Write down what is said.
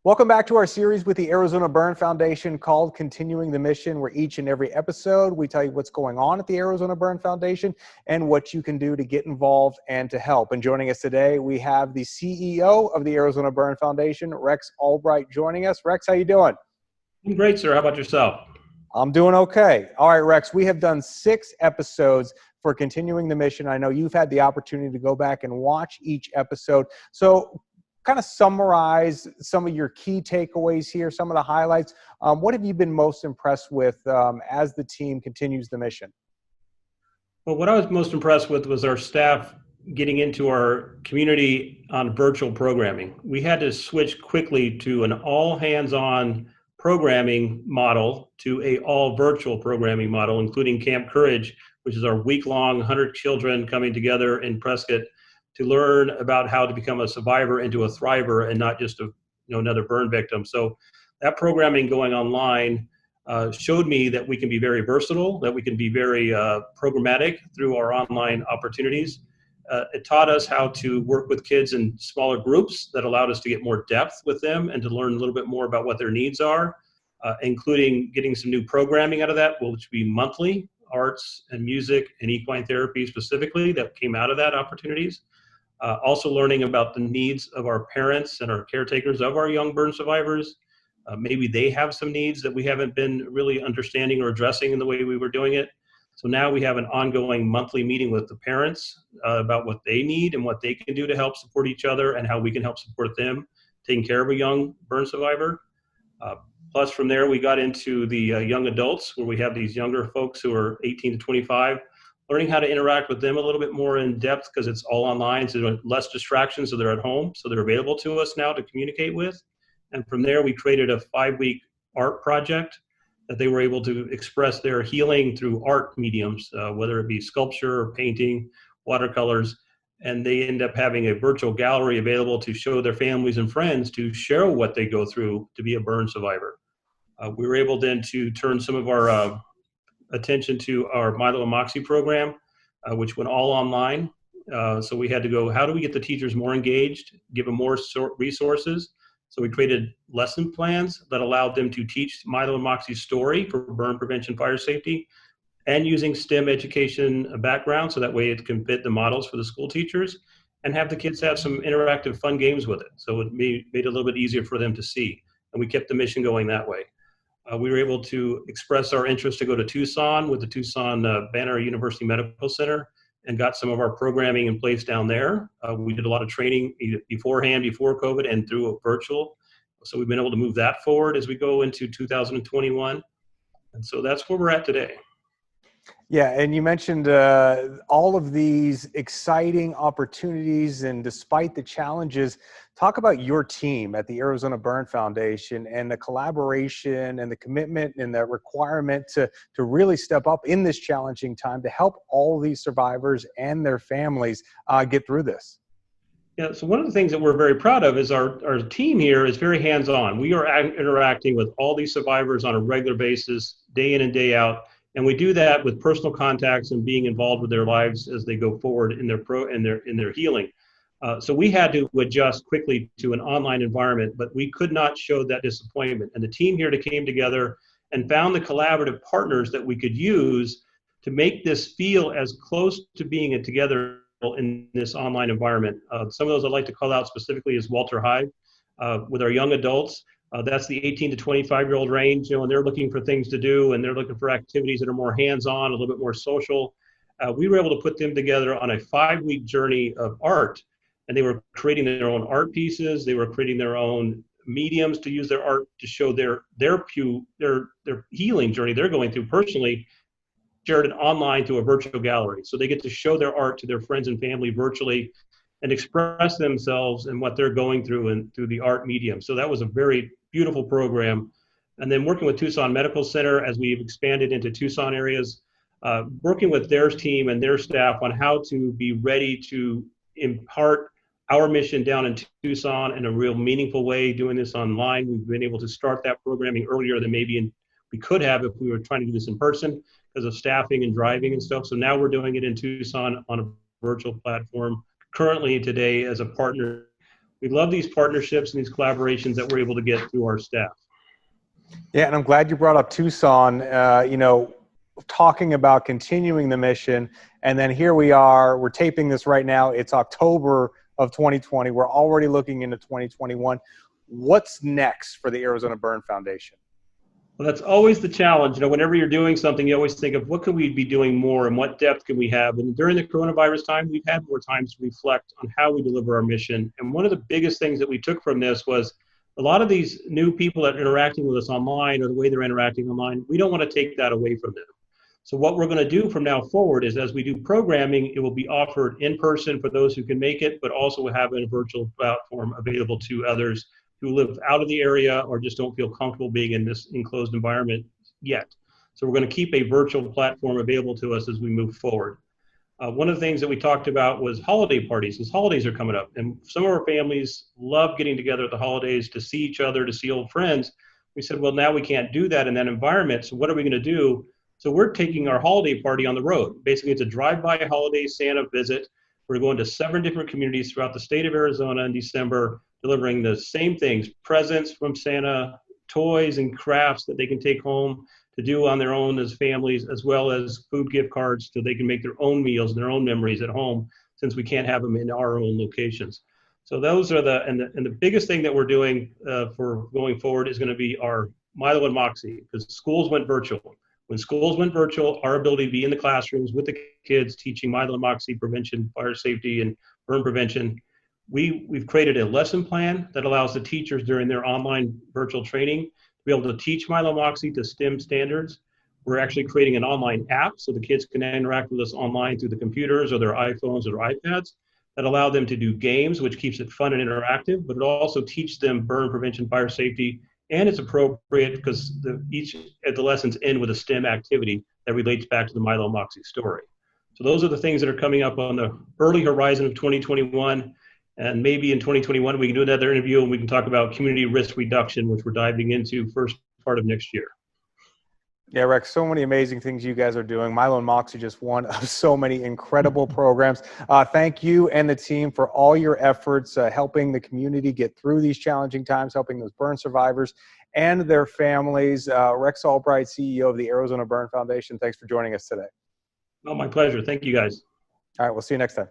Welcome back to our series with the Arizona Burn Foundation called Continuing the Mission, where each and every episode we tell you what's going on at the Arizona Burn Foundation and what you can do to get involved and to help. And joining us today, we have the CEO of the Arizona Burn Foundation, Rex Albright, joining us. Rex, how you doing? I'm great, sir. How about yourself? I'm doing okay. All right, Rex, we have done 6 episodes for Continuing the Mission. I know you've had the opportunity to go back and watch each episode. So kind of summarize some of your key takeaways here, some of the highlights. What have you been most impressed with as the team continues the mission? Well, what I was most impressed with was our staff getting into our community on virtual programming. We had to switch quickly to an all hands-on programming model to a all virtual programming model, including Camp Courage, which is our week-long 100 children coming together in Prescott to learn about how to become a survivor into a thriver and not just another burn victim. So that programming going online showed me that we can be very versatile, that we can be very programmatic through our online opportunities. It taught us how to work with kids in smaller groups that allowed us to get more depth with them and to learn a little bit more about what their needs are, including getting some new programming out of that, which would be monthly arts and music and equine therapy specifically that came out of that opportunities. Also learning about the needs of our parents and our caretakers of our young burn survivors. Maybe they have some needs that we haven't been really understanding or addressing in the way we were doing it. So now we have an ongoing monthly meeting with the parents about what they need and what they can do to help support each other and how we can help support them taking care of a young burn survivor. Plus from there, we got into the young adults where we have these younger folks who are 18 to 25, learning how to interact with them a little bit more in depth because it's all online, so there's less distractions, so they're at home, so they're available to us now to communicate with. And from there, we created a 5-week art project that they were able to express their healing through art mediums, whether it be sculpture or painting, watercolors, and they end up having a virtual gallery available to show their families and friends to share what they go through to be a burn survivor. We were able then to turn some of our attention to our Milo and Moxie program, which went all online. So we had to go, how do we get the teachers more engaged, give them more resources? So we created lesson plans that allowed them to teach Milo and Moxie's story for burn prevention, fire safety, and using STEM education background, so that way it can fit the models for the school teachers, and have the kids have some interactive fun games with it. So it made it a little bit easier for them to see. And we kept the mission going that way. We were able to express our interest to go to Tucson with the Tucson Banner University Medical Center and got some of our programming in place down there. We did a lot of training beforehand, before COVID, and through a virtual. So we've been able to move that forward as we go into 2021. And so that's where we're at today. Yeah, and you mentioned all of these exciting opportunities, and despite the challenges, talk about your team at the Arizona Burn Foundation and the collaboration and the commitment and the requirement to really step up in this challenging time to help all these survivors and their families get through this. Yeah, so one of the things that we're very proud of is our team here is very hands-on. We are interacting with all these survivors on a regular basis, day in and day out. And we do that with personal contacts and being involved with their lives as they go forward in their healing. So we had to adjust quickly to an online environment, but we could not show that disappointment. And the team here came together and found the collaborative partners that we could use to make this feel as close to being together in this online environment. Some of those I'd like to call out specifically is Walter Hyde with our young adults. That's the 18 to 25-year-old range, and they're looking for things to do, and they're looking for activities that are more hands-on, a little bit more social. We were able to put them together on a 5-week journey of art, and they were creating their own art pieces. They were creating their own mediums to use their art to show their healing journey they're going through personally, shared it online through a virtual gallery. So they get to show their art to their friends and family virtually and express themselves and what they're going through and through the art medium. So that was a very beautiful program. And then working with Tucson Medical Center as we've expanded into Tucson areas, working with their team and their staff on how to be ready to impart our mission down in Tucson in a real meaningful way, doing this online. We've been able to start that programming earlier than maybe we could have if we were trying to do this in person because of staffing and driving and stuff. So now we're doing it in Tucson on a virtual platform currently today as a partner we love these partnerships and these collaborations that we're able to get through our staff. Yeah, and I'm glad you brought up Tucson, talking about continuing the mission. And then here we are, we're taping this right now. It's October of 2020. We're already looking into 2021. What's next for the Arizona Burn Foundation? Well, that's always the challenge. Whenever you're doing something, you always think of what can we be doing more and what depth can we have. And during the coronavirus time, we've had more time to reflect on how we deliver our mission. And one of the biggest things that we took from this was a lot of these new people that are interacting with us online or the way they're interacting online, we don't want to take that away from them. So what we're going to do from now forward is as we do programming, it will be offered in person for those who can make it, but also we'll have a virtual platform available to others who live out of the area or just don't feel comfortable being in this enclosed environment yet. So we're going to keep a virtual platform available to us as we move forward. One of the things that we talked about was holiday parties, because holidays are coming up. And some of our families love getting together at the holidays to see each other, to see old friends. We said, well, now we can't do that in that environment. So what are we going to do? So we're taking our holiday party on the road. Basically, it's a drive-by holiday Santa visit. We're going to 7 different communities throughout the state of Arizona in December, delivering the same things, presents from Santa, toys and crafts that they can take home to do on their own as families, as well as food gift cards so they can make their own meals and their own memories at home, since we can't have them in our own locations. So those are the biggest thing that we're doing for going forward is going to be our Milo and Moxie, because schools went virtual. When schools went virtual, our ability to be in the classrooms with the kids teaching Milo and Moxie prevention, fire safety, and burn prevention, we've created a lesson plan that allows the teachers during their online virtual training to be able to teach Milo Moxie to STEM standards. We're actually creating an online app so the kids can interact with us online through the computers or their iPhones or their iPads that allow them to do games, which keeps it fun and interactive, but it also teaches them burn prevention, fire safety, and it's appropriate because each of the lessons end with a STEM activity that relates back to the Milo Moxie story. So those are the things that are coming up on the early horizon of 2021. And maybe in 2021, we can do another interview and we can talk about community risk reduction, which we're diving into first part of next year. Yeah, Rex, so many amazing things you guys are doing. Milo and Moxie just one of so many incredible programs. Thank you and the team for all your efforts helping the community get through these challenging times, helping those burn survivors and their families. Rex Albright, CEO of the Arizona Burn Foundation, thanks for joining us today. Oh, my pleasure. Thank you, guys. All right, we'll see you next time.